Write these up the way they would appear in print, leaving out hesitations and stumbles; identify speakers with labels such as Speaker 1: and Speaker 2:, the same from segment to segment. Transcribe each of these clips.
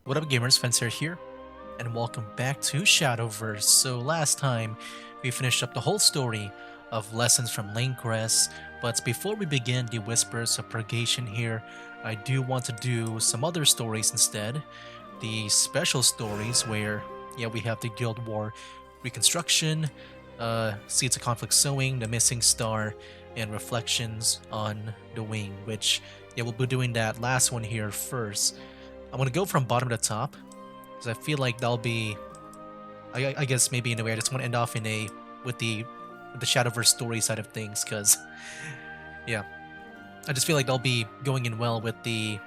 Speaker 1: What up, gamers? Fencer here, and welcome back to Shadowverse. So last time, we finished up the whole story of Lessons from Lankrest, but before we begin the Whispers of Purgation here, I do want to do some other stories instead. The special stories where, yeah, we have the Guild War Reconstruction, Seeds of Conflict Sowing, The Missing Star, and Reflections on the Wing, which, yeah, we'll be doing that last one here first. I'm gonna go from bottom to top because I feel like that'll be. I guess maybe in a way I just want to end off in a with the Shadowverse story side of things because yeah, I just feel like they'll be going in well with the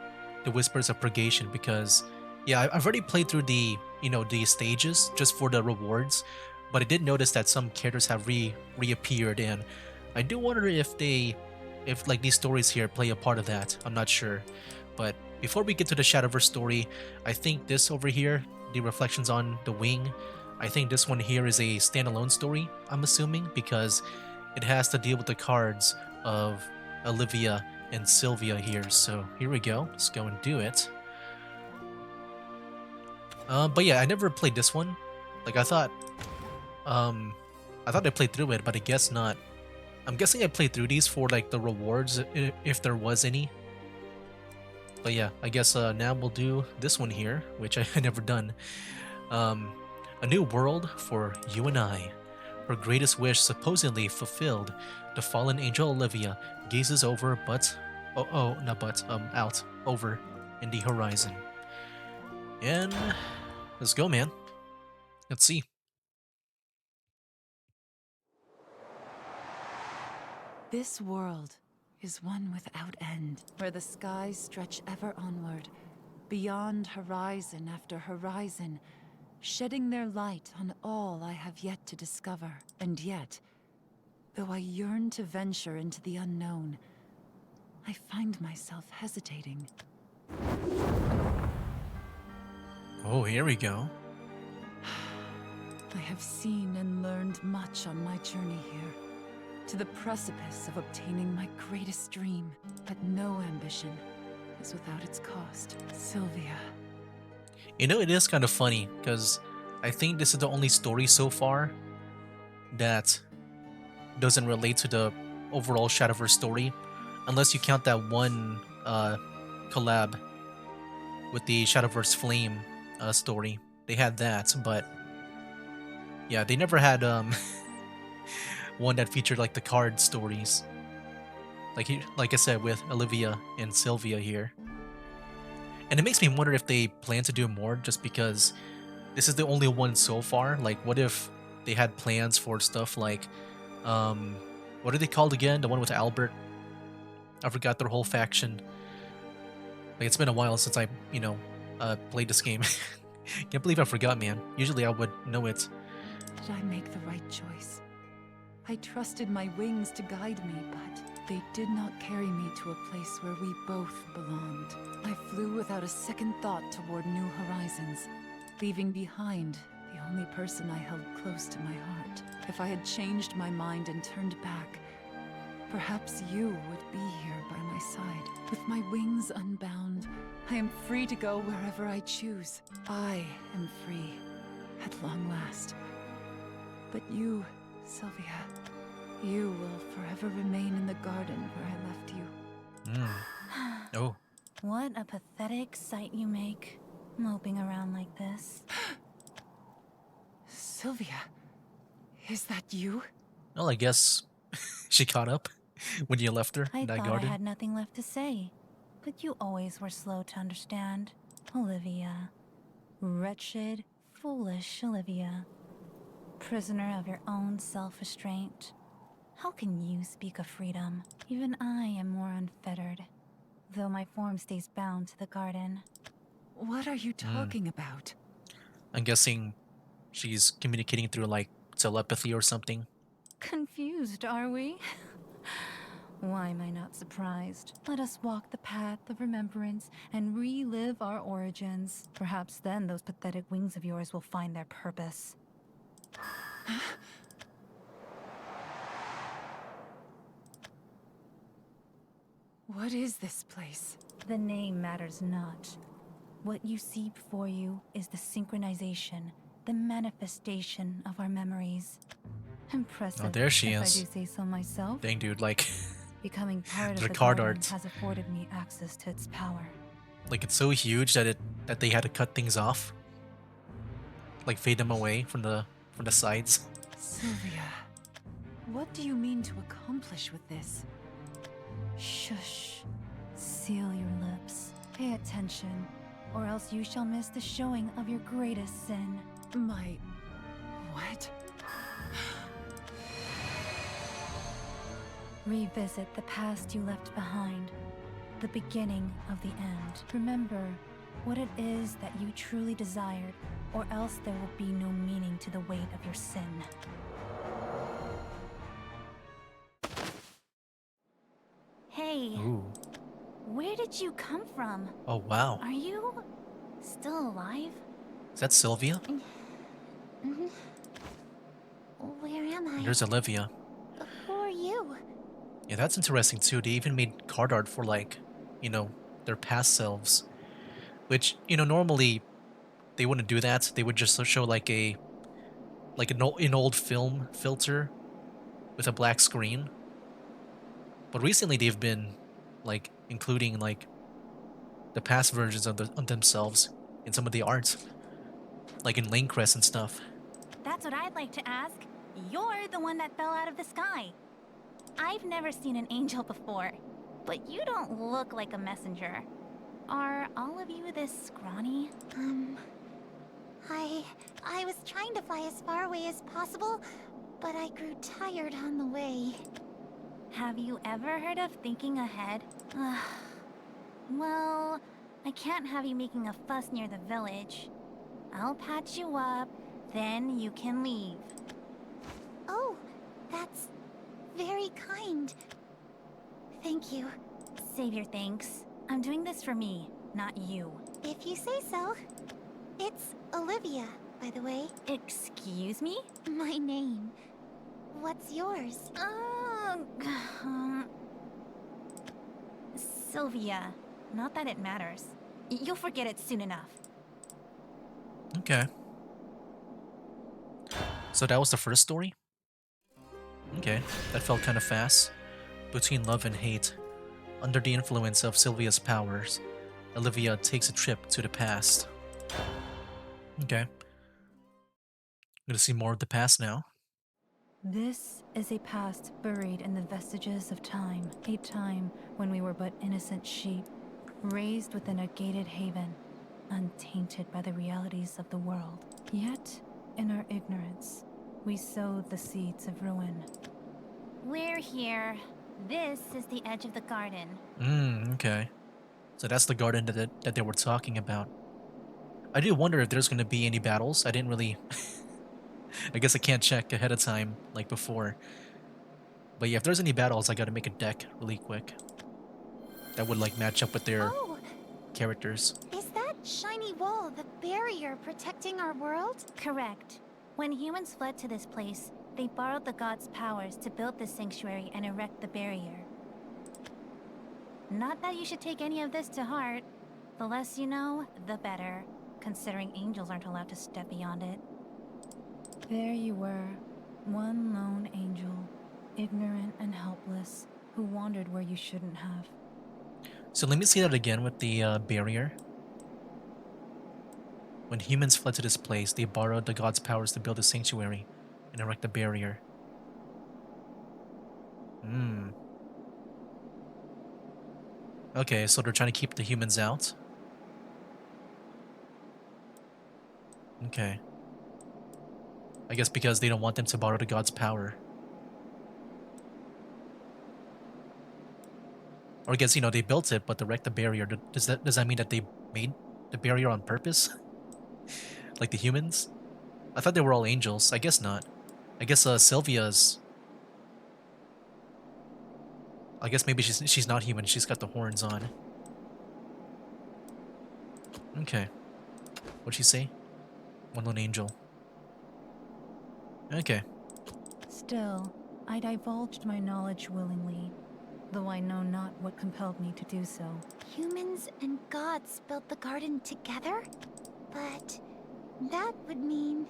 Speaker 1: Whispers of Purgation because yeah, I've already played through the the stages just for the rewards, but I did notice that some characters have reappeared and I do wonder if like these stories here play a part of that. I'm not sure, but before we get to the Shadowverse story, I think this over here, the Reflections on the Wing, I think this one here is a standalone story. I'm assuming because it has to deal with the cards of Olivia and Sylvia here. So here we go. Let's go and do it. But yeah, I never played this one. Like um, I thought I played through it, but I guess not. I'm guessing I played through these for like the rewards, if there was any. But yeah, I guess now we'll do this one here, which I had never done. Um, a new world for you and I. Her greatest wish supposedly fulfilled. The fallen angel Olivia gazes over, not but, out, over in the horizon. And let's go, man. Let's see.
Speaker 2: This world is one without end, where the skies stretch ever onward, beyond horizon after horizon, shedding their light on all I have yet to discover. And yet, though I yearn to venture into the unknown, I find myself hesitating.
Speaker 1: Oh, here we go.
Speaker 2: I have seen and learned much on my journey here, to the precipice of obtaining my greatest dream. But no ambition is without its cost. Sylvia.
Speaker 1: You know, it is kind of funny because I think this is the only story so far that doesn't relate to the overall Shadowverse story, unless you count that one collab with the Shadowverse Flame story. They had that, but yeah, they never had one that featured like the card stories. Like I said with Olivia and Sylvia here. And it makes me wonder if they plan to do more just because this is the only one so far. Like what if they had plans for stuff like um what are they called again? The one with Albert. I forgot their whole faction. Like it's been a while since I, played this game. Can't believe I forgot, man. Usually I would know it.
Speaker 2: Did I make the right choice? I trusted my wings to guide me, but they did not carry me to a place where we both belonged. I flew without a second thought toward new horizons, leaving behind the only person I held close to my heart. If I had changed my mind and turned back, perhaps you would be here by my side. With my wings unbound, I am free to go wherever I choose. I am free, at long last. But you, Sylvia, you will forever remain in the garden where I left you.
Speaker 1: Oh.
Speaker 3: What a pathetic sight you make, moping around like this.
Speaker 2: Sylvia, is that you?
Speaker 1: Well, I guess she caught up when you left her
Speaker 3: I
Speaker 1: in that
Speaker 3: thought I
Speaker 1: garden.
Speaker 3: had nothing left to say, but you always were slow to understand. Olivia. Wretched, foolish Olivia. Prisoner of your own self-restraint. How can you speak of freedom? Even I am more unfettered, though my form stays bound to the garden.
Speaker 2: What are you talking about?
Speaker 1: I'm guessing she's communicating through like telepathy or something.
Speaker 3: Confused, are we? Why am I not surprised? Let us walk the path of remembrance and relive our origins. Perhaps then those pathetic wings of yours will find their purpose.
Speaker 2: What is this place?
Speaker 3: The name matters not. What you see before you is the synchronization, the manifestation of our memories.
Speaker 1: Oh,
Speaker 3: Impressive,
Speaker 1: there she
Speaker 3: if I do
Speaker 1: is.
Speaker 3: say so myself.
Speaker 1: Dang, dude, like,
Speaker 3: Becoming part of
Speaker 1: the
Speaker 3: the
Speaker 1: card
Speaker 3: garden
Speaker 1: art.
Speaker 3: has afforded me access to its power.
Speaker 1: Like, it's so huge that they had to cut things off. Like, fade them away from the sides.
Speaker 2: Sylvia, what do you mean to accomplish with this?
Speaker 3: Shush. Seal your lips. Pay attention, or else you shall miss the showing of your greatest sin.
Speaker 2: My... what?
Speaker 3: Revisit the past you left behind, the beginning of the end. Remember what it is that you truly desired, or else there will be no meaning to the weight of your sin. Hey,
Speaker 1: Ooh.
Speaker 3: where did you come from?
Speaker 1: Oh, wow.
Speaker 3: Are you still alive?
Speaker 1: Is that Sylvia?
Speaker 3: Where am
Speaker 1: And
Speaker 3: I?
Speaker 1: there's Olivia.
Speaker 3: Who are you?
Speaker 1: Yeah, that's interesting too. They even made card art for, like, their past selves. Which, normally they wouldn't do that. They would just show like an old film filter with a black screen. But recently they've been like including like the past versions of themselves in some of the art, like in Lane Crest and stuff.
Speaker 3: That's what I'd like to ask. You're the one that fell out of the sky. I've never seen an angel before, but you don't look like a messenger. Are all of you this scrawny?
Speaker 4: I was trying to fly as far away as possible, but I grew tired on the way.
Speaker 3: Have you ever heard of thinking ahead? Well, I can't have you making a fuss near the village. I'll patch you up, then you can leave.
Speaker 4: Oh, that's very kind. Thank you.
Speaker 3: Save your thanks. I'm doing this for me, not you.
Speaker 4: If you say so. It's Olivia, by the way.
Speaker 3: Excuse me?
Speaker 4: My name. What's yours?
Speaker 3: Sylvia. Not that it matters. You'll forget it soon enough.
Speaker 1: Okay. So that was the first story? Okay, that felt kind of fast. Between love and hate, under the influence of Sylvia's powers, Olivia takes a trip to the past. Okay. Gonna see more of the past now.
Speaker 3: This is a past buried in the vestiges of time. A time when we were but innocent sheep, raised within a gated haven, untainted by the realities of the world. Yet, in our ignorance, we sowed the seeds of ruin. We're here. This is the edge of the garden.
Speaker 1: Okay. So that's the garden that they were talking about. I do wonder if there's gonna be any battles. I didn't really... I guess I can't check ahead of time like before. But yeah, if there's any battles, I gotta make a deck really quick. That would like match up with their
Speaker 4: Oh,
Speaker 1: characters.
Speaker 4: is that shiny wall the barrier protecting our world?
Speaker 3: Correct. When humans fled to this place, they borrowed the gods' powers to build this sanctuary and erect the barrier. Not that you should take any of this to heart. The less you know, the better, considering angels aren't allowed to step beyond it. There you were, one lone angel, ignorant and helpless, who wandered where you shouldn't have.
Speaker 1: So let me see that again with the barrier. When humans fled to this place, they borrowed the gods' powers to build a sanctuary and erect the barrier. Okay, so they're trying to keep the humans out. Okay. I guess because they don't want them to borrow the gods' power. Or I guess, they built it, but to erect the barrier, does that mean that they made the barrier on purpose? Like the humans? I thought they were all angels. I guess not. I guess Sylvia's... I guess maybe she's not human. She's got the horns on. Okay. What'd she say? One lone angel. Okay.
Speaker 3: Still, I divulged my knowledge willingly, though I know not what compelled me to do so.
Speaker 4: Humans and gods built the garden together? But that would mean...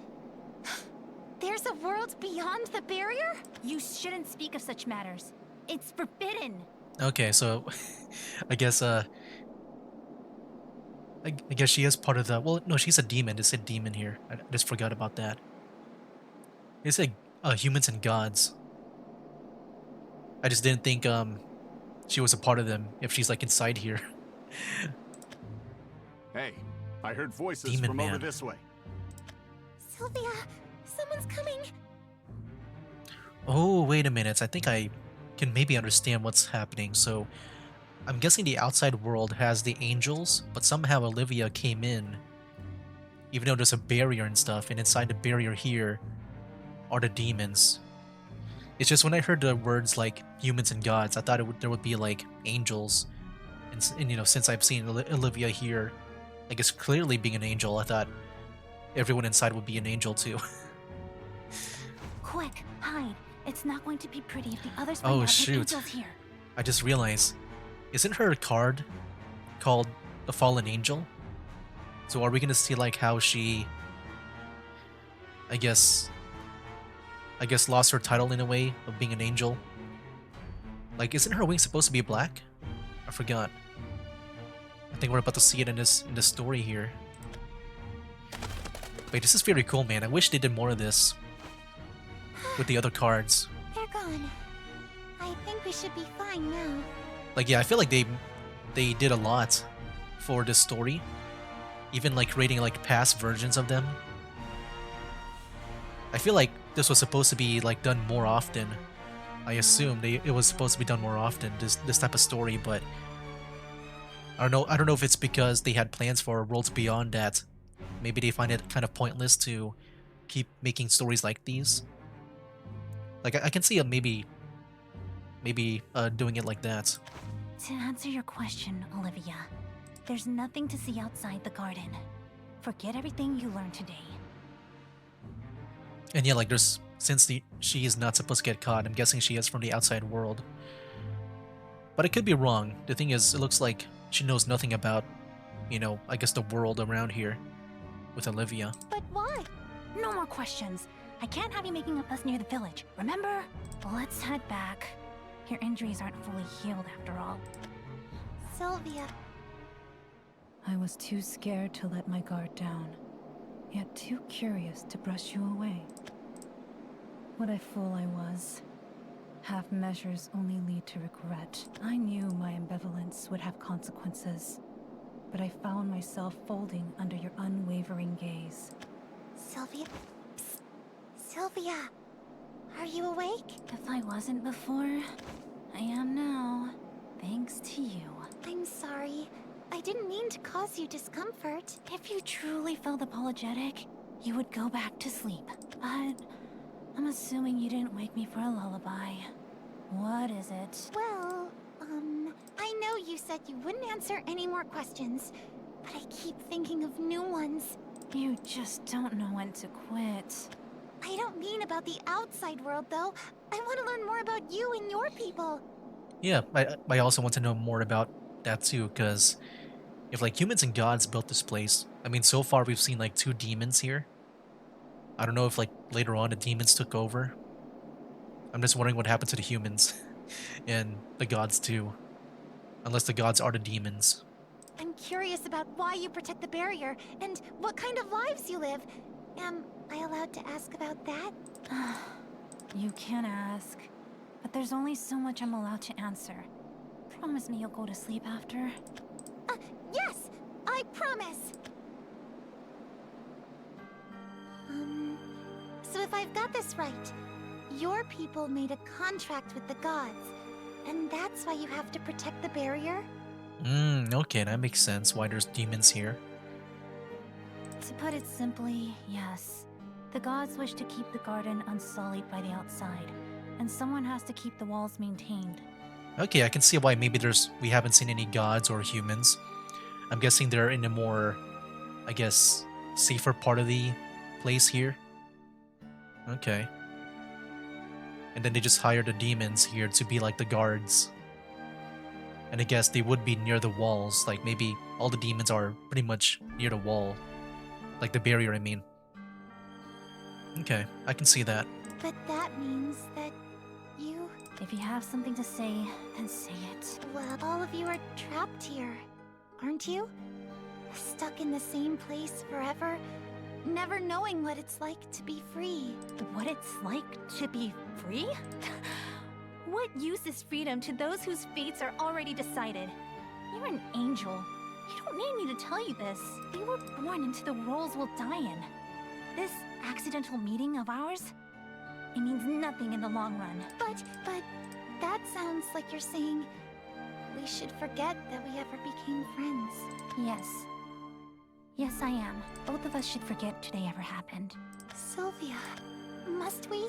Speaker 4: There's a world beyond the barrier?
Speaker 3: You shouldn't speak of such matters. It's forbidden.
Speaker 1: Okay, so I guess I guess she is part of the. Well, no, she's a demon. It said demon here. I just forgot about that. It said humans and gods. I just didn't think she was a part of them. If she's like inside here,
Speaker 5: Hey, I heard voices
Speaker 1: Demon
Speaker 5: from
Speaker 1: man.
Speaker 5: over this way.
Speaker 4: Sylvia, someone's coming.
Speaker 1: oh wait a minute. I think I can maybe understand what's happening. So I'm guessing the outside world has the angels, but somehow Olivia came in, even though there's a barrier and stuff, and inside the barrier here are the demons. It's just when I heard the words like humans and gods, I thought there would be like angels, and you know, since I've seen Olivia here, I guess clearly being an angel, I thought everyone inside would be an angel too.
Speaker 3: Quick, hide. It's not going to be pretty if the others
Speaker 1: Oh,
Speaker 3: find out
Speaker 1: shoot.
Speaker 3: the angel's here.
Speaker 1: I just realized, isn't her card called the Fallen Angel? So are we gonna see like how she, I guess lost her title in a way of being an angel? Like, isn't her wings supposed to be black? I forgot. I think we're about to see it in this story here. Wait, this is very cool, man. I wish they did more of this with the other cards.
Speaker 4: They're gone. I think we should be fine now.
Speaker 1: Like, yeah, I feel like they did a lot for this story. Even like creating like past versions of them. I feel like this was supposed to be like done more often. I assumed it was supposed to be done more often, this type of story, but I don't know if it's because they had plans for worlds beyond that. Maybe they find it kind of pointless to keep making stories like these. Like I can see a maybe doing it like that.
Speaker 3: To answer your question, Olivia, there's nothing to see outside the garden. Forget everything you learned today.
Speaker 1: And yeah, like since she is not supposed to get caught, I'm guessing she is from the outside world. But I could be wrong. The thing is, it looks like she knows nothing about, you know, I guess the world around here with Olivia.
Speaker 4: But why?
Speaker 3: No more questions. I can't have you making a fuss near the village, remember? Let's head back. Your injuries aren't fully healed after all.
Speaker 4: Sylvia.
Speaker 2: I was too scared to let my guard down, yet too curious to brush you away. What a fool I was. Half measures only lead to regret. I knew my ambivalence would have consequences, but I found myself folding under your unwavering gaze.
Speaker 4: Sylvia? Psst. Sylvia, are you awake?
Speaker 3: If I wasn't before, I am now. Thanks to you.
Speaker 4: I'm sorry. I didn't mean to cause you discomfort.
Speaker 3: If you truly felt apologetic, you would go back to sleep. But I'm assuming you didn't wake me for a lullaby. What is it?
Speaker 4: Well, I know you said you wouldn't answer any more questions, but I keep thinking of new ones.
Speaker 3: You just don't know when to quit.
Speaker 4: I don't mean about the outside world, though. I want to learn more about you and your people.
Speaker 1: Yeah, I also want to know more about that too, because if like humans and gods built this place, I mean, so far we've seen like 2 demons here. I don't know if like later on the demons took over. I'm just wondering what happened to the humans and the gods too. Unless the gods are the demons.
Speaker 4: I'm curious about why you protect the barrier and what kind of lives you live. Am I allowed to ask about that?
Speaker 3: You can ask, but there's only so much I'm allowed to answer. Promise me you'll go to sleep after.
Speaker 4: Yes, I promise. So if I've got this right, your people made a contract with the gods, and that's why you have to protect the barrier?
Speaker 1: Okay, that makes sense why there's demons here.
Speaker 3: To put it simply, yes. The gods wish to keep the garden unsullied by the outside, and someone has to keep the walls maintained.
Speaker 1: Okay, I can see why maybe we haven't seen any gods or humans. I'm guessing they're in a more, I guess, safer part of the place here. Okay. And then they just hire the demons here to be like the guards. And I guess they would be near the walls, like maybe all the demons are pretty much near the wall. Like the barrier, I mean. Okay, I can see that.
Speaker 4: But that means that you...
Speaker 3: If you have something to say, then say it.
Speaker 4: Well, all of you are trapped here, aren't you? Stuck in the same place forever, never knowing what it's like to be free.
Speaker 3: What it's like to be free? What use is freedom to those whose fates are already decided? You're an angel. You don't need me to tell you this. You were born into the roles we'll die in. This accidental meeting of ours, it means nothing in the long run.
Speaker 4: But that sounds like you're saying we should forget that we ever became friends.
Speaker 3: Yes. Yes, I am. Both of us should forget today ever happened.
Speaker 4: Sylvia, must we?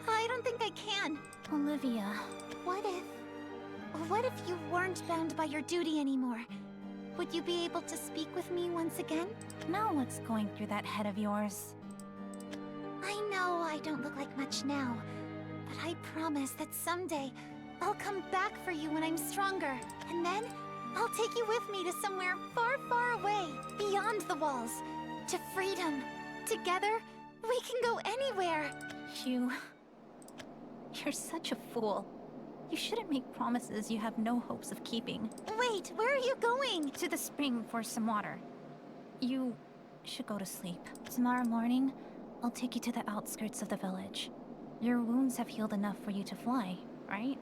Speaker 4: I don't think I can.
Speaker 3: Olivia.
Speaker 4: What if you weren't bound by your duty anymore? Would you be able to speak with me once again?
Speaker 3: Now what's going through that head of yours?
Speaker 4: I know I don't look like much now, but I promise that someday I'll come back for you when I'm stronger. And then I'll take you with me to somewhere far, far away, beyond the walls, to freedom. Together, we can go anywhere.
Speaker 3: You're such a fool. You shouldn't make promises you have no hopes of keeping.
Speaker 4: Wait, where are you going?
Speaker 3: To the spring for some water. You should go to sleep. Tomorrow morning, I'll take you to the outskirts of the village. Your wounds have healed enough for you to fly, right?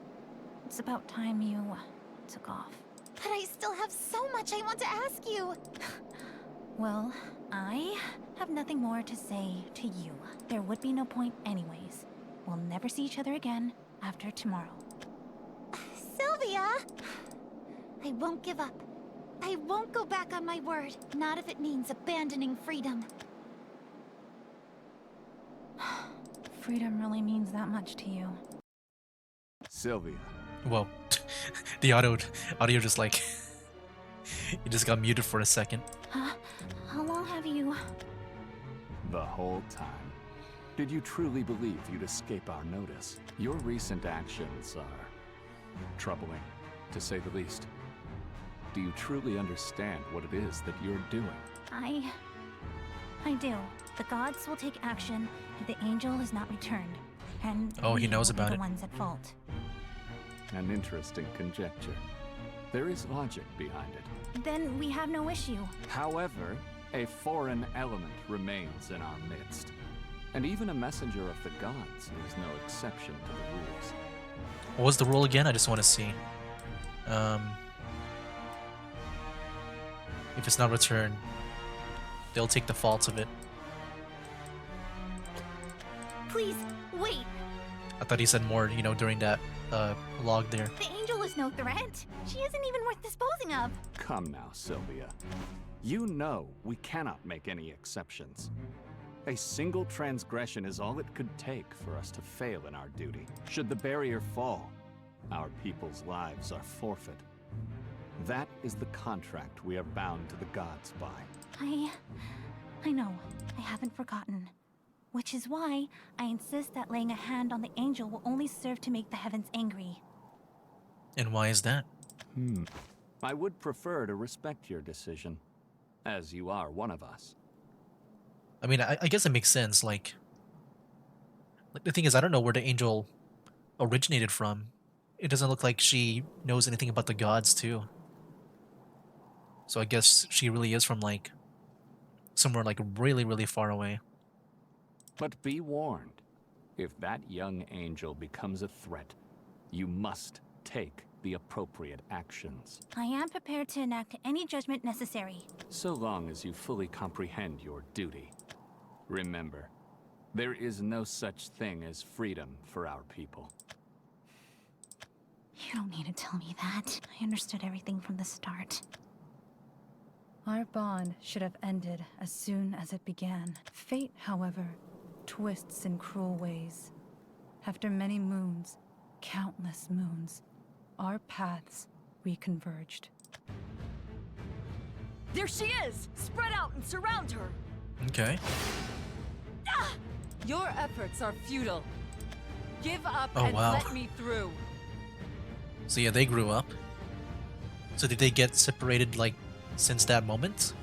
Speaker 3: It's about time you took off.
Speaker 4: But I still have so much I want to ask you.
Speaker 3: Well, I have nothing more to say to you. There would be no point anyways. We'll never see each other again after tomorrow.
Speaker 4: Sylvia! I won't give up. I won't go back on my word. Not if it means abandoning freedom.
Speaker 3: Freedom really means that much to you.
Speaker 5: Sylvia.
Speaker 1: Whoa. The audio just like... it just got muted for a second.
Speaker 3: How long have you...
Speaker 5: The whole time. Did you truly believe you'd escape our notice? Your recent actions are troubling, to say the least. Do you truly understand what it is that you're doing?
Speaker 3: I do. The gods will take action if the angel is not returned. And
Speaker 1: Oh, he
Speaker 3: we
Speaker 1: knows
Speaker 3: will be
Speaker 1: about
Speaker 3: the
Speaker 1: it.
Speaker 3: ones at fault.
Speaker 5: An interesting conjecture. There is logic behind it.
Speaker 3: Then we have no issue.
Speaker 5: However, a foreign element remains in our midst. And even a messenger of the gods is no exception to the rules.
Speaker 1: What was the rule again? I just want to see. If it's not returned, they'll take the fault of it.
Speaker 3: Please, wait!
Speaker 1: I thought he said more, you know, during that log there.
Speaker 3: The angel is no threat. She isn't even worth disposing of.
Speaker 5: Come now, Sylvia. You know we cannot make any exceptions. A single transgression is all it could take for us to fail in our duty. Should the barrier fall, our people's lives are forfeit. That is the contract we are bound to the gods by.
Speaker 3: I know. I haven't forgotten. Which is why I insist that laying a hand on the angel will only serve to make the heavens angry.
Speaker 1: And why is that?
Speaker 5: I would prefer to respect your decision, as you are one of us.
Speaker 1: I mean, I guess it makes sense. Like, the thing is, I don't know where the angel originated from. It doesn't look like she knows anything about the gods, too. So I guess she really is from, like, somewhere, like, really, really far away.
Speaker 5: But be warned, if that young angel becomes a threat, you must take the appropriate actions.
Speaker 3: I am prepared to enact any judgment necessary.
Speaker 5: So long as you fully comprehend your duty. Remember, there is no such thing as freedom for our people.
Speaker 3: You don't need to tell me that. I understood everything from the start.
Speaker 2: Our bond should have ended as soon as it began. Fate, however, twists in cruel ways. After many moons, countless moons, our paths reconverged.
Speaker 6: There she is! Spread out and surround her!
Speaker 1: Okay.
Speaker 6: Your efforts are futile. Give up
Speaker 1: Oh,
Speaker 6: and
Speaker 1: wow.
Speaker 6: let me through.
Speaker 1: So yeah, they grew up. So did they get separated, like, since that moment?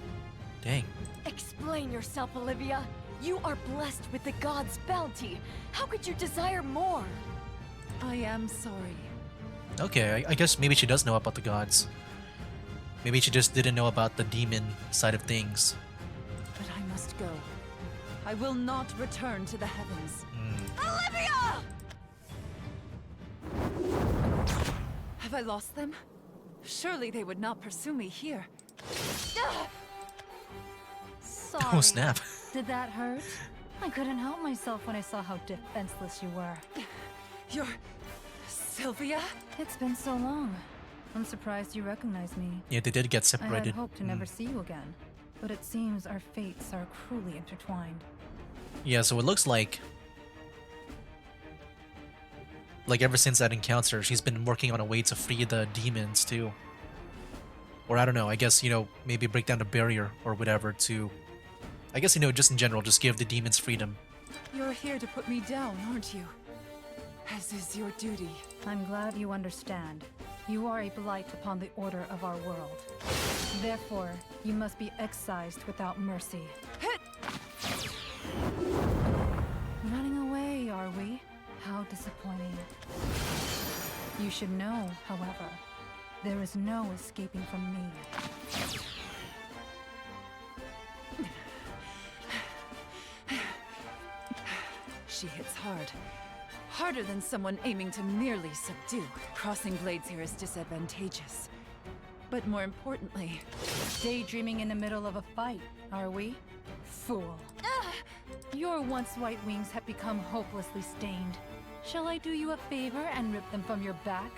Speaker 1: Dang.
Speaker 6: Explain yourself, Olivia. You are blessed with the god's bounty. How could you desire more?
Speaker 2: I am sorry.
Speaker 1: Okay, I guess maybe she does know about the gods. Maybe she just didn't know about the demon side of things.
Speaker 2: But I must go. I will not return to the heavens.
Speaker 6: Olivia!
Speaker 2: Have I lost them? Surely they would not pursue me here.
Speaker 3: Sorry.
Speaker 1: Oh snap.
Speaker 3: Did that hurt? I couldn't help myself when I saw how defenseless you were.
Speaker 2: You're... Sylvia?
Speaker 3: It's been so long. I'm surprised you recognize me.
Speaker 1: Yeah, they did get
Speaker 3: I
Speaker 1: separated.
Speaker 3: had hoped to never see you again, but it seems our fates are cruelly intertwined.
Speaker 1: Yeah, so it looks like ever since that encounter, she's been working on a way to free the demons too. Or I don't know, I guess, maybe break down the barrier or whatever to, I guess, just in general, just give the demons freedom.
Speaker 2: You're here to put me down, aren't you? As is your duty.
Speaker 3: I'm glad you understand. You are a blight upon the order of our world. Therefore, you must be excised without mercy. Running away, are we? How disappointing. You should know, however, there is no escaping from me.
Speaker 2: She hits hard. Harder than someone aiming to merely subdue. Crossing blades here is disadvantageous. But more importantly...
Speaker 3: Daydreaming in the middle of a fight, are we? Fool. Your once white wings have become hopelessly stained. Shall I do you a favor and rip them from your back?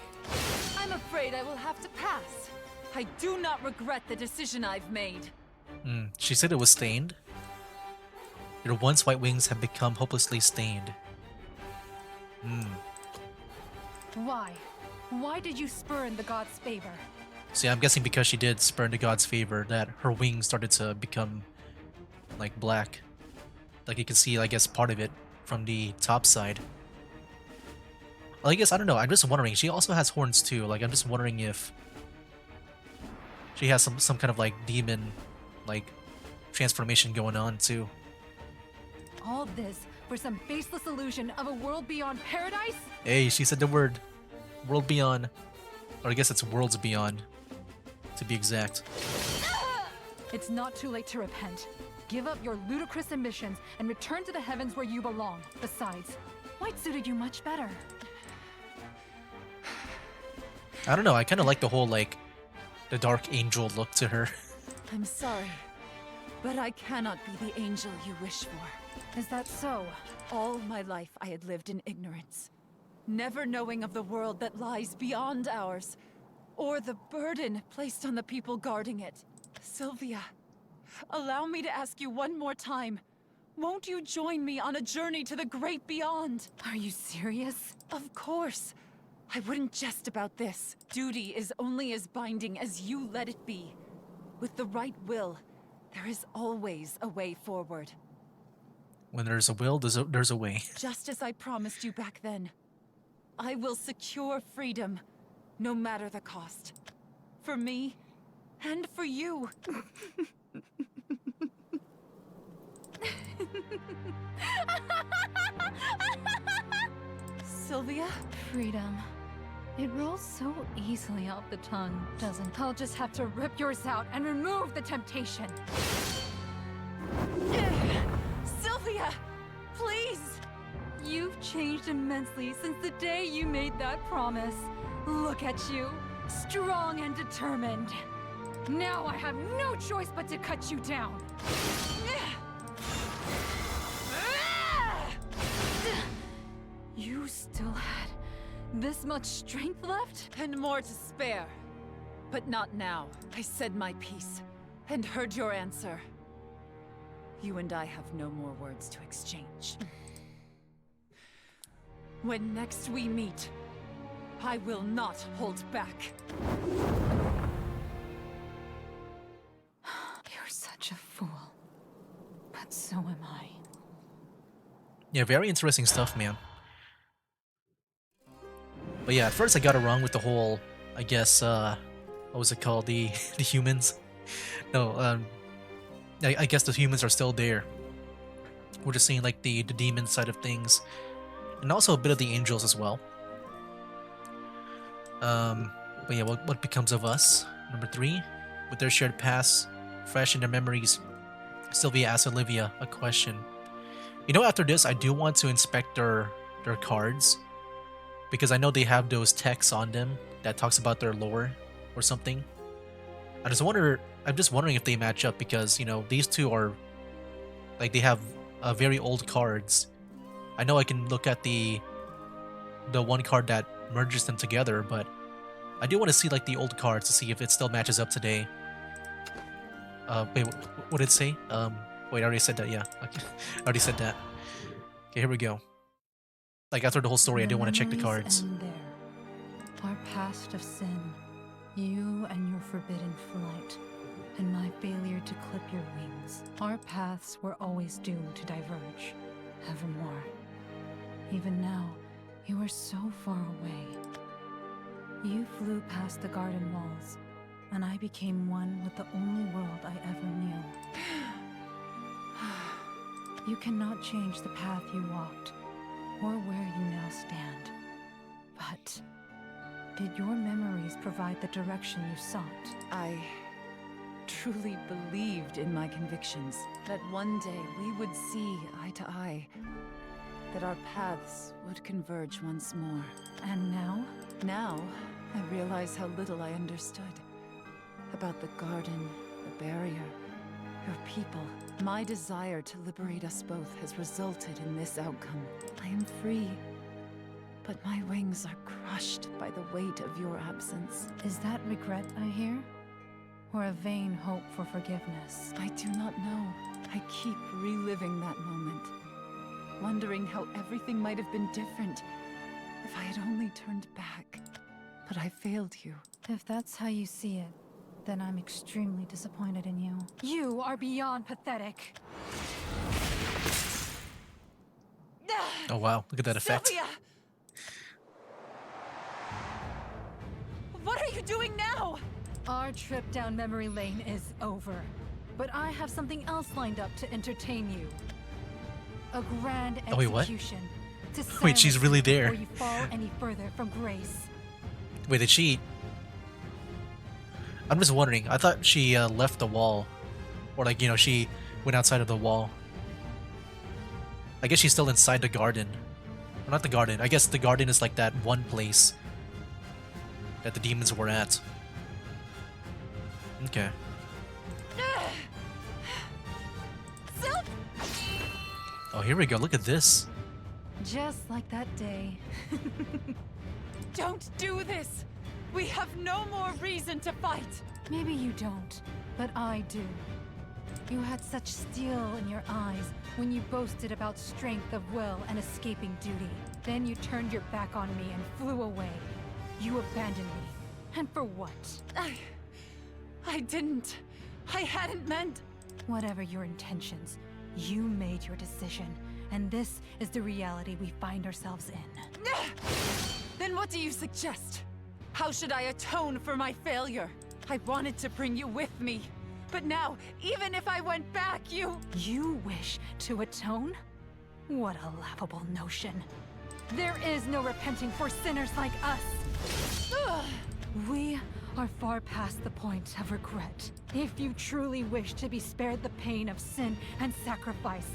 Speaker 2: I'm afraid I will have to pass. I do not regret the decision I've made.
Speaker 1: She said it was stained. Your once white wings have become hopelessly stained.
Speaker 3: Why? Why did you spurn the god's favor?
Speaker 1: See, I'm guessing because she did spurn the god's favor that her wings started to become, like, black. Like, you can see, I guess, part of it from the top side. Well, I guess, I don't know, I'm just wondering, she also has horns too, like, I'm just wondering if she has some kind of, like, demon, like, transformation going on too.
Speaker 3: All this for some baseless illusion of a world beyond paradise?
Speaker 1: Hey, she said the word. World beyond. Or I guess it's worlds beyond, to be exact.
Speaker 3: It's not too late to repent. Give up your ludicrous ambitions and return to the heavens where you belong. Besides, white suited you much better.
Speaker 1: I don't know, I kind of like the whole, like, the dark angel look to her.
Speaker 2: I'm sorry, but I cannot be the angel you wish for.
Speaker 3: Is that so?
Speaker 2: All my life I had lived in ignorance, never knowing of the world that lies beyond ours, or the burden placed on the people guarding it. Sylvia, allow me to ask you one more time. Won't you join me on a journey to the great beyond?
Speaker 3: Are you serious?
Speaker 2: Of course. I wouldn't jest about this. Duty is only as binding as you let it be. With the right will, there is always a way forward.
Speaker 1: When there's a will, there's a way.
Speaker 2: Just as I promised you back then. I will secure freedom, no matter the cost. For me, and for you. Sylvia?
Speaker 3: Freedom. It rolls so easily off the tongue, doesn't it? I'll just have to rip yours out and remove the temptation.
Speaker 2: Sylvia! Please!
Speaker 3: You've changed immensely since the day you made that promise. Look at you, strong and determined. Now I have no choice but to cut you down. You still had this much strength left?
Speaker 2: And more to spare. But not now. I said my piece, and heard your answer. You and I have no more words to exchange. When next we meet, I will not hold back.
Speaker 3: You're such a fool. But so am I.
Speaker 1: Yeah, very interesting stuff, man. But yeah, at first I got it wrong with the whole, I guess, what was it called? The the humans? No, I guess the humans are still there. We're just seeing like the demon side of things, and also a bit of the angels as well. But yeah, what becomes of us? Number 3, with their shared past fresh in their memories, Sylvia asks Olivia a question. You know, after this, I do want to inspect their cards because I know they have those texts on them that talks about their lore or something. I'm just wondering if they match up because you know these two are like they have very old cards. I know I can look at the one card that merges them together, but I do want to see like the old cards to see if it still matches up today. Wait, what did it say? Wait, I already said that. Yeah, okay. I already said that. Okay, here we go. Like after the whole story, I
Speaker 2: The
Speaker 1: do want to check the
Speaker 2: memories
Speaker 1: cards.
Speaker 2: end there. Our past of sin, you and your forbidden flight, and my failure to clip your wings. Our paths were always doomed to diverge, evermore. Even now, you are so far away. You flew past the garden walls, and I became one with the only world I ever knew. You cannot change the path you walked, or where you now stand. But did your memories provide the direction you sought? I truly believed in my convictions that one day we would see eye to eye, that our paths would converge once more. And now? Now, I realize how little I understood about the garden, the barrier, your people. My desire to liberate us both has resulted in this outcome. I am free, but my wings are crushed by the weight of your absence. Is that regret I hear? Or a vain hope for forgiveness? I do not know. I keep reliving that moment, wondering how everything might have been different if I had only turned back. But I failed you. If that's how you see it, then I'm extremely disappointed in you. You are beyond pathetic.
Speaker 1: Oh wow, look at that effect.
Speaker 6: Sylvia! What are you doing now?
Speaker 2: Our trip down memory lane is over. But I have something else lined up to entertain you. A grand
Speaker 1: Oh, wait, what?
Speaker 2: execution. To
Speaker 1: Wait, she's
Speaker 2: silence
Speaker 1: really
Speaker 2: you
Speaker 1: there.
Speaker 2: before you fall any further from grace.
Speaker 1: Wait, did she? I'm just wondering. I thought she left the wall, or like you know she went outside of the wall. I guess she's still inside the garden. Or not the garden. I guess the garden is like that one place that the demons were at. Okay. Oh, here we go. Look at this.
Speaker 2: Just like that day.
Speaker 6: Don't do this! We have no more reason to fight!
Speaker 2: Maybe you don't, but I do. You had such steel in your eyes when you boasted about strength of will and escaping duty. Then you turned your back on me and flew away. You abandoned me. And for what?
Speaker 6: I didn't. I hadn't meant...
Speaker 2: Whatever your intentions, you made your decision. And this is the reality we find ourselves in.
Speaker 6: Then what do you suggest? How should I atone for my failure? I wanted to bring you with me. But now, even if I went back, you...
Speaker 2: You wish to atone? What a laughable notion. There is no repenting for sinners like us. We are far past the point of regret. If you truly wish to be spared the pain of sin and sacrifice,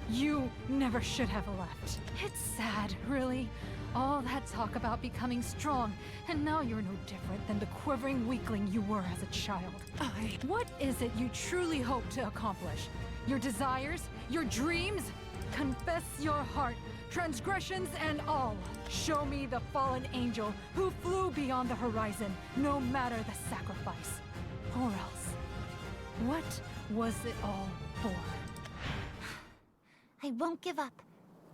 Speaker 2: you never should have left. It's sad, really. All that talk about becoming strong, and now you're no different than the quivering weakling you were as a child. What is it you truly hope to accomplish? Your desires? Your dreams? Confess your heart, transgressions and all. Show me the fallen angel who flew beyond the horizon, no matter the sacrifice. Or else, what was it all for?
Speaker 4: I won't give up.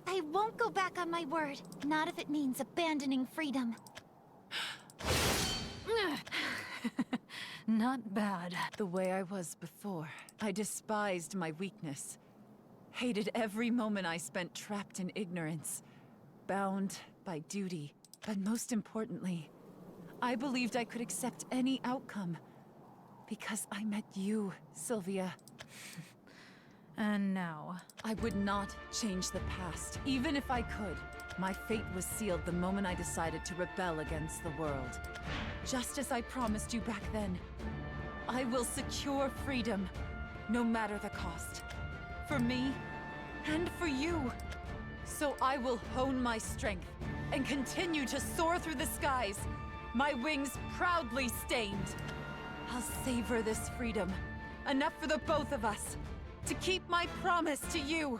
Speaker 4: I won't go back on my word. Not if it means abandoning freedom.
Speaker 2: Not bad.
Speaker 6: The way I was before. I despised my weakness. Hated every moment I spent trapped in ignorance. Bound by duty. But most importantly, I believed I could accept any outcome. Because I met you, Sylvia.
Speaker 2: And now,
Speaker 6: I would not change the past, even if I could. My fate was sealed the moment I decided to rebel against the world. Just as I promised you back then, I will secure freedom, no matter the cost. For me, and for you. So I will hone my strength, and continue to soar through the skies, my wings proudly stained. I'll savor this freedom, enough for the both of us, to keep my promise to you.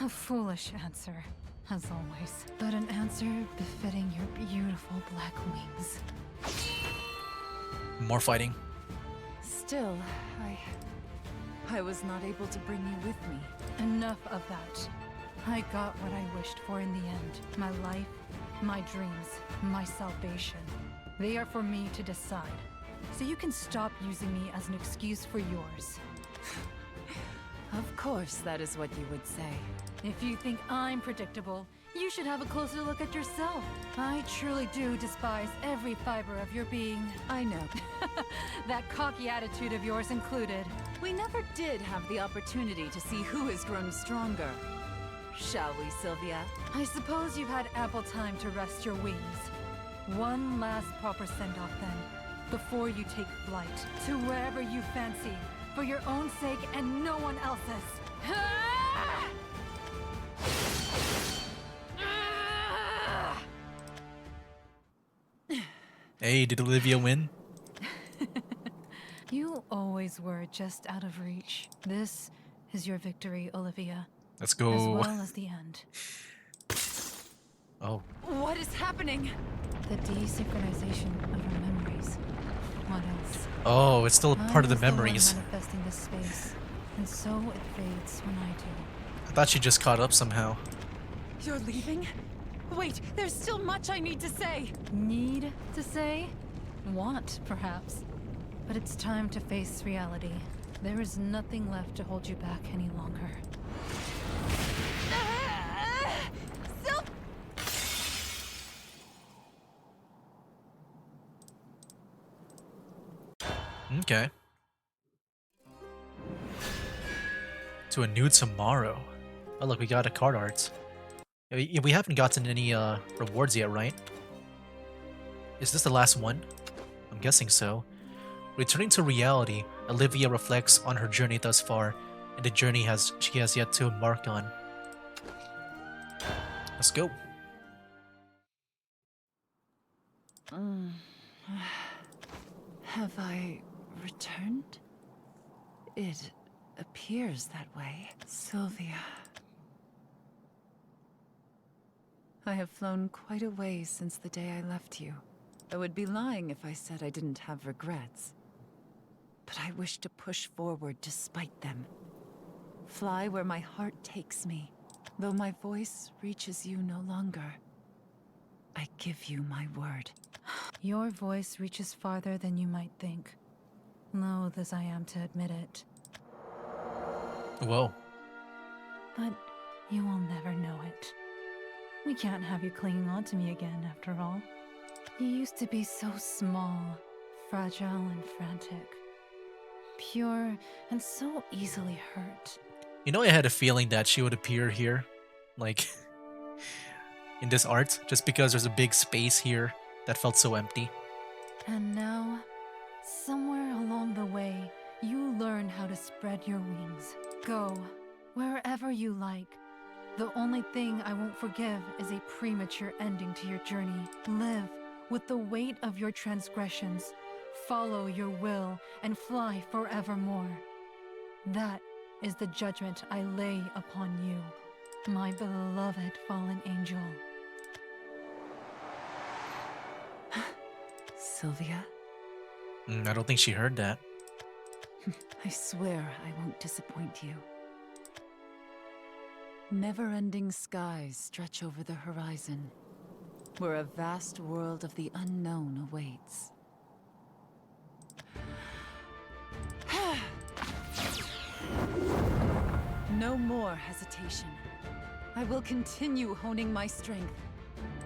Speaker 2: a foolish answer, as always. But an answer befitting your beautiful black wings.
Speaker 1: More fighting.
Speaker 6: Still, I was not able to bring you with me.
Speaker 2: Enough of that. I got what I wished for in the end. My life, my dreams, my salvation. They are for me to decide. So you can stop using me as an excuse for yours.
Speaker 6: Of course, that is what you would say.
Speaker 2: If you think I'm predictable, you should have a closer look at yourself. I truly do despise every fiber of your being.
Speaker 6: I know.
Speaker 2: That cocky attitude of yours included.
Speaker 6: We never did have the opportunity to see who has grown stronger. Shall we, Sylvia?
Speaker 2: I suppose you've had ample time to rest your wings. One last proper send-off then, before you take flight, to wherever you fancy, for your own sake and no one else's.
Speaker 1: Hey, did Olivia win?
Speaker 2: You always were just out of reach. This is your victory, Olivia.
Speaker 1: Let's
Speaker 2: As
Speaker 1: go.
Speaker 2: well as the end.
Speaker 1: Oh,
Speaker 6: What is happening?
Speaker 2: The desynchronization of our memories. What else?
Speaker 1: oh, it's still part of the
Speaker 2: I was one
Speaker 1: memories.
Speaker 2: manifesting this space, and so it fades when I do.
Speaker 1: I thought she just caught up somehow.
Speaker 6: You're leaving? Wait, there's still much I need to say.
Speaker 2: Need to say? Want, perhaps. But it's time to face reality. There is nothing left to hold you back any longer.
Speaker 1: Okay. To a new tomorrow. Oh, look, we got a card art. We haven't gotten any rewards yet, right? Is this the last one? I'm guessing so. Returning to reality, Olivia reflects on her journey thus far and the journey she has yet to embark on. Let's go.
Speaker 6: Have I returned? It appears that way. Sylvia. I have flown quite a ways since the day I left you. I would be lying if I said I didn't have regrets. But I wish to push forward despite them. Fly where my heart takes me. Though my voice reaches you no longer, I give you my word.
Speaker 2: Your voice reaches farther than you might think. Loath as I am to admit it.
Speaker 1: Whoa.
Speaker 2: But you will never know it. We can't have you clinging on to me again, after all. You used to be so small, fragile and frantic. Pure and so easily hurt.
Speaker 1: You know, I had a feeling that she would appear here, like, in this art, just because there's a big space here that felt so empty.
Speaker 2: And now, somewhere along the way, you learn how to spread your wings. Go wherever you like. The only thing I won't forgive is a premature ending to your journey. Live with the weight of your transgressions. Follow your will and fly forevermore. That is the judgment I lay upon you, my beloved fallen angel.
Speaker 6: Sylvia?
Speaker 1: I don't think she heard that.
Speaker 6: I swear I won't disappoint you. Never-ending skies stretch over the horizon, where a vast world of the unknown awaits. No more hesitation. I will continue honing my strength,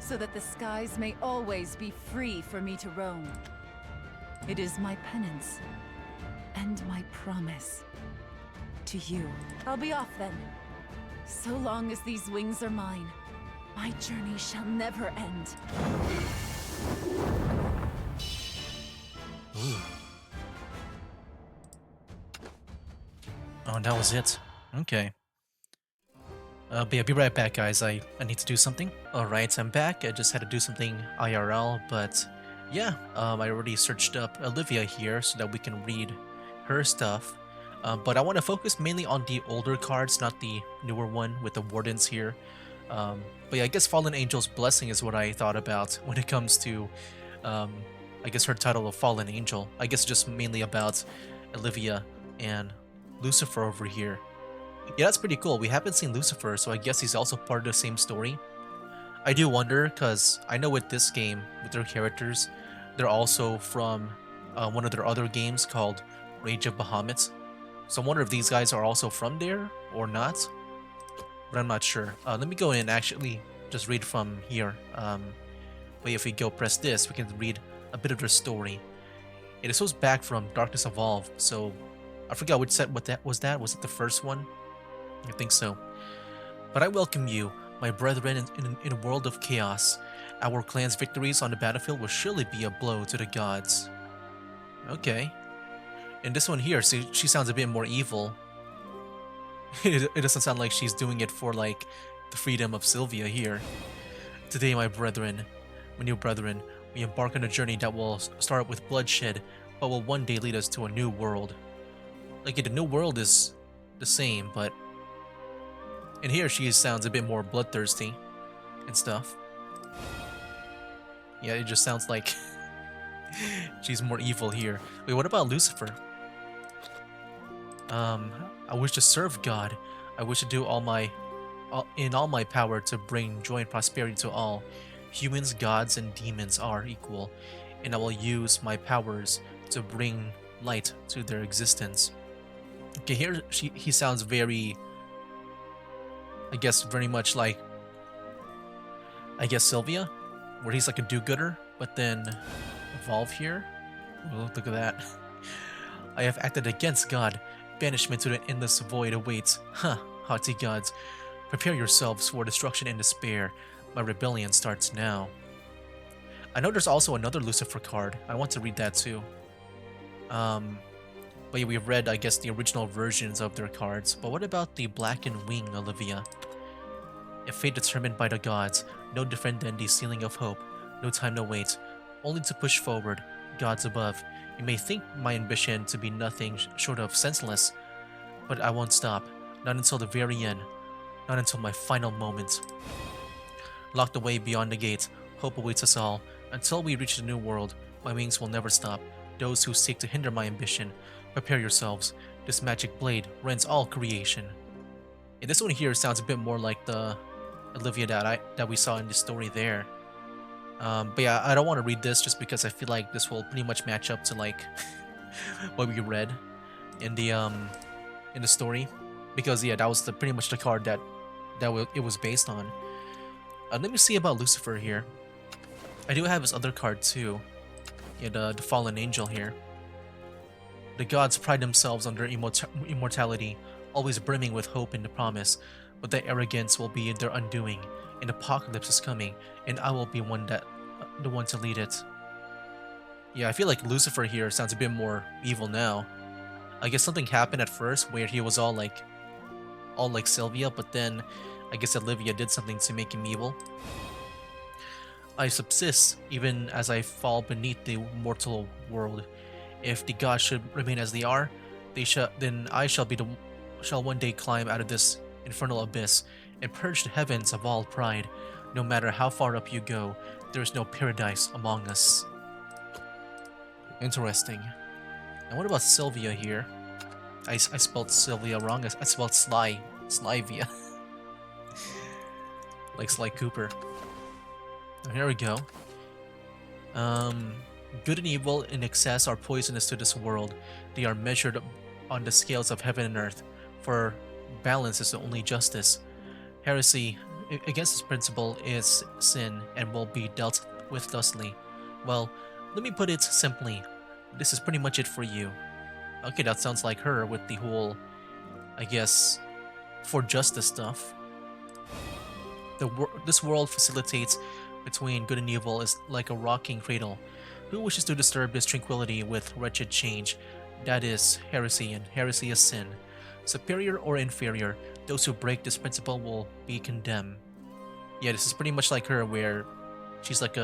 Speaker 6: so that the skies may always be free for me to roam. It is my penance and my promise to you. I'll be off then. So long as these wings are mine, my journey shall never end.
Speaker 1: Ooh. Oh, that was it. Okay. But yeah, be right back, guys. I need to do something. Alright, I'm back. I just had to do something IRL, but yeah, I already searched up Olivia here so that we can read her stuff. But I want to focus mainly on the older cards, not the newer one with the wardens here. But yeah, I guess Fallen Angel's Blessing is what I thought about when it comes to, I guess her title of Fallen Angel. I guess just mainly about Olivia and Lucifer over here. Yeah, that's pretty cool. We haven't seen Lucifer, so I guess he's also part of the same story. I do wonder, because I know with this game, with their characters, they're also from one of their other games called Rage of Bahamut. So I wonder if these guys are also from there or not, but I'm not sure. Let me go in and actually just read from here. But if we go press this, we can read a bit of their story. It goes back from Darkness Evolved, so I forgot which set what that was. Was it the first one? I think so. But I welcome you, my brethren, in a world of chaos. Our clan's victories on the battlefield will surely be a blow to the gods. Okay. And this one here, see, she sounds a bit more evil. It doesn't sound like she's doing it for, like, the freedom of Sylvia here. Today, my brethren, we embark on a journey that will start with bloodshed, but will one day lead us to a new world. Like, the new world is the same, but and here she sounds a bit more bloodthirsty and stuff. Yeah, it just sounds like she's more evil here. Wait, what about Lucifer? I wish to serve God. I wish to do all my power to bring joy and prosperity to all. Humans, gods, and demons are equal, and I will use my powers to bring light to their existence. Okay, here he sounds very, I guess, very much like, I guess, Sylvia, where he's like a do-gooder, but then evolve here. Oh, look at that. I have acted against God. Banishment to the endless void awaits. Huh, haughty gods. Prepare yourselves for destruction and despair. My rebellion starts now. I know there's also another Lucifer card. I want to read that too. But yeah, we've read, I guess, the original versions of their cards. But what about the Blackened Wing, Olivia? A fate determined by the gods. No different than the ceiling of hope. No time to wait. Only to push forward. Gods above. You may think my ambition to be nothing short of senseless, but I won't stop. Not until the very end. Not until my final moment. Locked away beyond the gate. Hope awaits us all. Until we reach the new world, my wings will never stop. Those who seek to hinder my ambition, prepare yourselves. This magic blade rends all creation. And this one here sounds a bit more like the Olivia that we saw in the story there. But yeah, I don't want to read this just because I feel like this will pretty much match up to like what we read in the story. Because yeah, that was pretty much the card that it was based on. Let me see about Lucifer here. I do have his other card too. Yeah, the Fallen Angel here. The gods pride themselves on their immortality, always brimming with hope and the promise, but their arrogance will be their undoing. An apocalypse is coming, and I will be the one to lead it. Yeah, I feel like Lucifer here sounds a bit more evil now. I guess something happened at first where he was all like Sylvia, but then I guess Olivia did something to make him evil. I subsist even as I fall beneath the mortal world. If the gods should remain as they are, then I shall one day climb out of this infernal abyss and purge the heavens of all pride. No matter how far up you go, there is no paradise among us. Interesting. And what about Sylvia here? I spelled Sylvia wrong. I spelled Slyvia. Like Sly Cooper. Here we go. Good and evil in excess are poisonous to this world. They are measured on the scales of heaven and earth, for balance is the only justice. Heresy against this principle is sin and will be dealt with thusly. Well, let me put it simply. This is pretty much it for you. Okay, that sounds like her with the whole, I guess, for justice stuff. This world facilitates between good and evil is like a rocking cradle. Who wishes to disturb this tranquility with wretched change? That is heresy, and heresy is sin. Superior or inferior, those who break this principle will be condemned. Yeah, this is pretty much like her, where she's like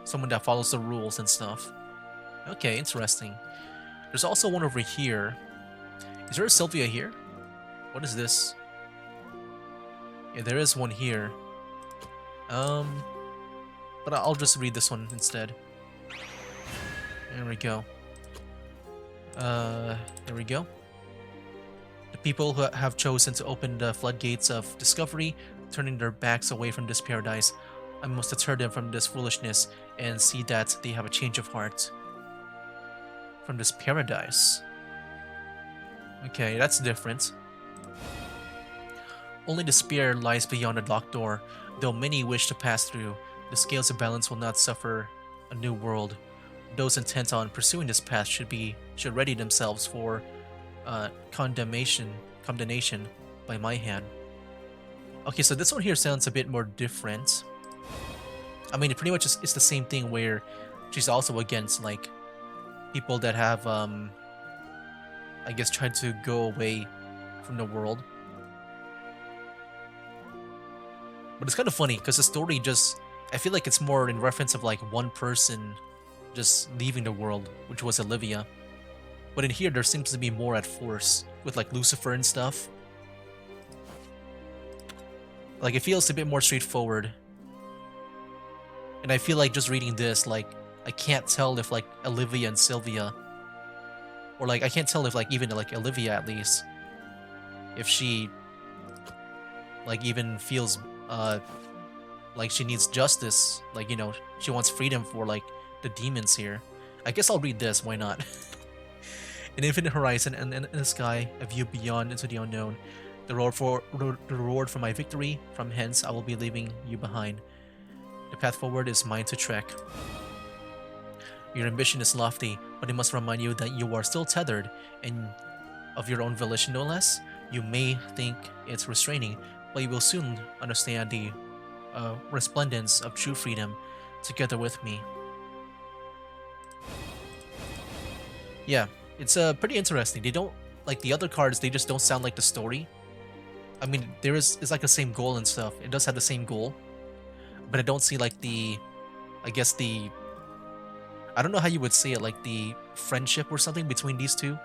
Speaker 1: someone that follows the rules and stuff. Okay, interesting. There's also one over here. Is there a Sylvia here? What is this? Yeah, there is one here. But I'll just read this one instead. There we go. There we go. The people who have chosen to open the floodgates of discovery, turning their backs away from this paradise, I must deter them from this foolishness and see that they have a change of heart. From this paradise. Okay, that's different. Only despair lies beyond the locked door. Though many wish to pass through, the scales of balance will not suffer a new world. Those intent on pursuing this path should ready themselves for condemnation by my hand. Okay, so this one here sounds a bit more different. I mean, it pretty much it's the same thing where she's also against like people that have I guess tried to go away from the world. But it's kind of funny because the story I feel like it's more in reference of like one person just leaving the world, which was Olivia. But in here, there seems to be more at force with like Lucifer and stuff. Like it feels a bit more straightforward. And I feel like just reading this, like I can't tell if like Olivia and Sylvia, or like I can't tell if like even like Olivia at least, if she like even feels like she needs justice, like, you know, she wants freedom for like the demons here. I guess I'll read this, why not? An infinite horizon and in the sky, a view beyond into the unknown. The reward for my victory, from hence I will be leaving you behind. The path forward is mine to trek. Your ambition is lofty, but it must remind you that you are still tethered, and of your own volition no less. You may think it's restraining, but you will soon understand the resplendence of true freedom together with me. Yeah, it's pretty interesting. They don't, like the other cards, they just don't sound like the story. I mean, it's like the same goal and stuff. It does have the same goal, but I don't see like I guess I don't know how you would say it, like the friendship or something between these two.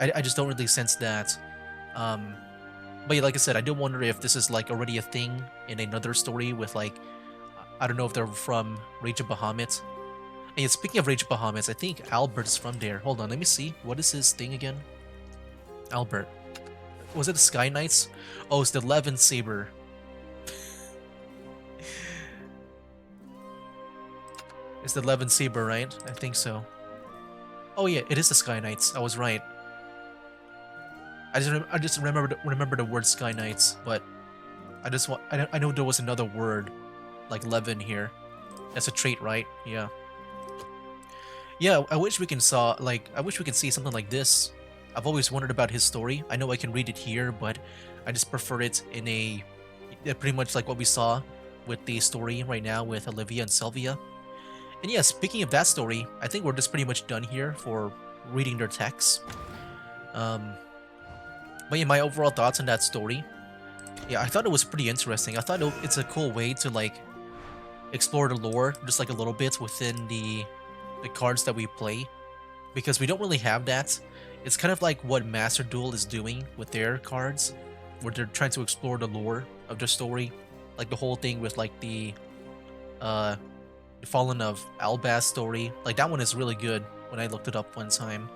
Speaker 1: I just don't really sense that. But yeah, like I said, I do wonder if this is like already a thing in another story with like, I don't know if they're from Rage of Bahamut. And yeah, speaking of Rage of Bahamut, I think Albert is from there. Hold on, let me see. What is his thing again? Albert. Was it the Sky Knights? Oh, it's the Levin Saber. It's the Levin Saber, right? I think so. Oh yeah, it is the Sky Knights. I was right. I just remember the word Sky Knights, but I know there was another word like Levin here. That's a trait, right? Yeah. Yeah, I wish we can see something like this. I've always wondered about his story. I know I can read it here, but I just prefer it in pretty much like what we saw with the story right now with Olivia and Sylvia. And yeah, speaking of that story, I think we're just pretty much done here for reading their texts. But yeah, my overall thoughts on that story. Yeah, I thought it was pretty interesting. I thought it's a cool way to like explore the lore just like a little bit within the cards that we play, because we don't really have that. It's kind of like what Master Duel is doing with their cards, where they're trying to explore the lore of the story, like the whole thing with like the Fallen of Albaz story. Like that one is really good when I looked it up one time.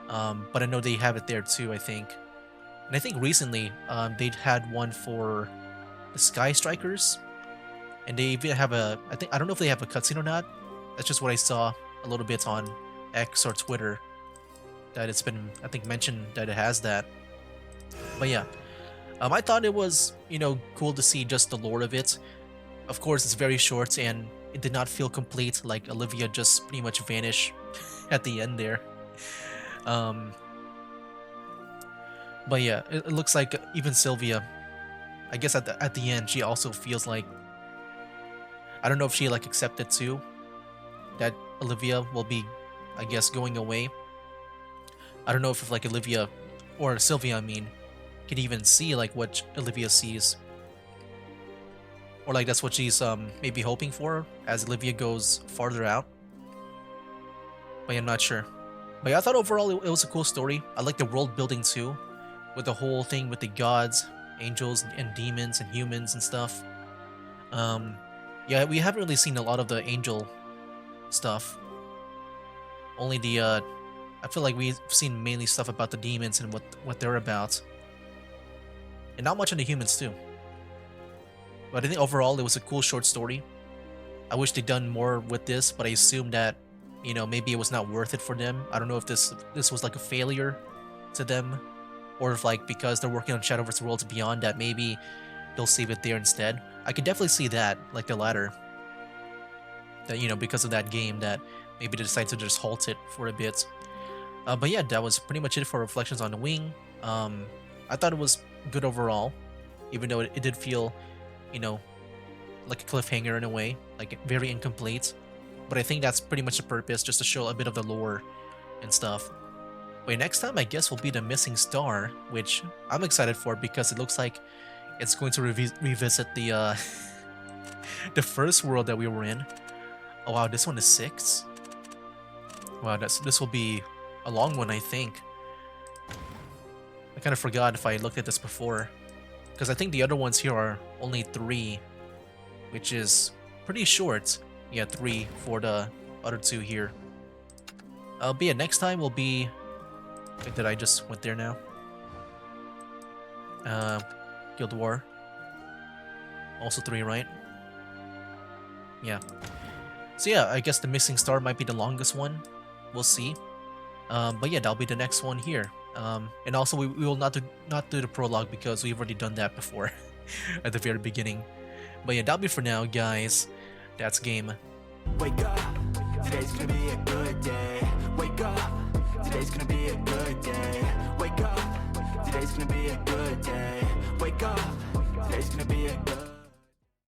Speaker 1: But I know they have it there too, I think. And I think recently they'd had one for the Sky Strikers, and they even have I don't know if they have a cutscene or not. That's just what I saw a little bit on X or Twitter, that it's been, I think, mentioned that it has that. But yeah, I thought it was, cool to see just the lore of it. Of course, it's very short and it did not feel complete, like Olivia just pretty much vanished at the end there. Um, but yeah, it looks like even Sylvia, I guess at the end, she also feels like, I don't know if she like accepted too, that Olivia will be, I guess, going away. I don't know if like Olivia, or Sylvia, I mean, can even see like what Olivia sees. Or like that's what she's maybe hoping for as Olivia goes farther out. But yeah, I'm not sure. But yeah, I thought overall it was a cool story. I like the world building too, with the whole thing with the gods, angels, and demons and humans and stuff. Um, yeah, we haven't really seen a lot of the angel stuff. Only the I feel like we've seen mainly stuff about the demons and what they're about, and not much on the humans too. But I think overall it was a cool short story. I wish they'd done more with this, but I assume that, maybe it was not worth it for them. I don't know if this was like a failure to them, or if like because they're working on Shadowverse Worlds Beyond that maybe they'll save it there instead. I could definitely see that, like the latter. That because of that game, that maybe they decide to just halt it for a bit. But yeah, that was pretty much it for Reflections on the Wing. I thought it was good overall, even though it did feel, like a cliffhanger in a way, like very incomplete. But I think that's pretty much the purpose, just to show a bit of the lore and stuff. But next time, I guess, will be the Missing Star, which I'm excited for because it looks like it's going to revisit the the first world that we were in. Oh wow, this one is 6. Wow, this will be a long one, I think. I kind of forgot if I looked at this before, because I think the other ones here are only 3, which is pretty short. Yeah, 3 for the other 2 here. But yeah, next time will be... Wait, did I just went there now? Guild War. Also 3, right? Yeah. So yeah, I guess the Missing Star might be the longest one. We'll see. But yeah, that'll be the next one here. And also we will not do the prologue because we've already done that before at the very beginning. But yeah, that'll be for now, guys. That's game.
Speaker 7: Wake up, today's gonna be a good day. Wake up, today's gonna be a good day. Wake up, today's gonna be a good day. Wake up, today's gonna be a good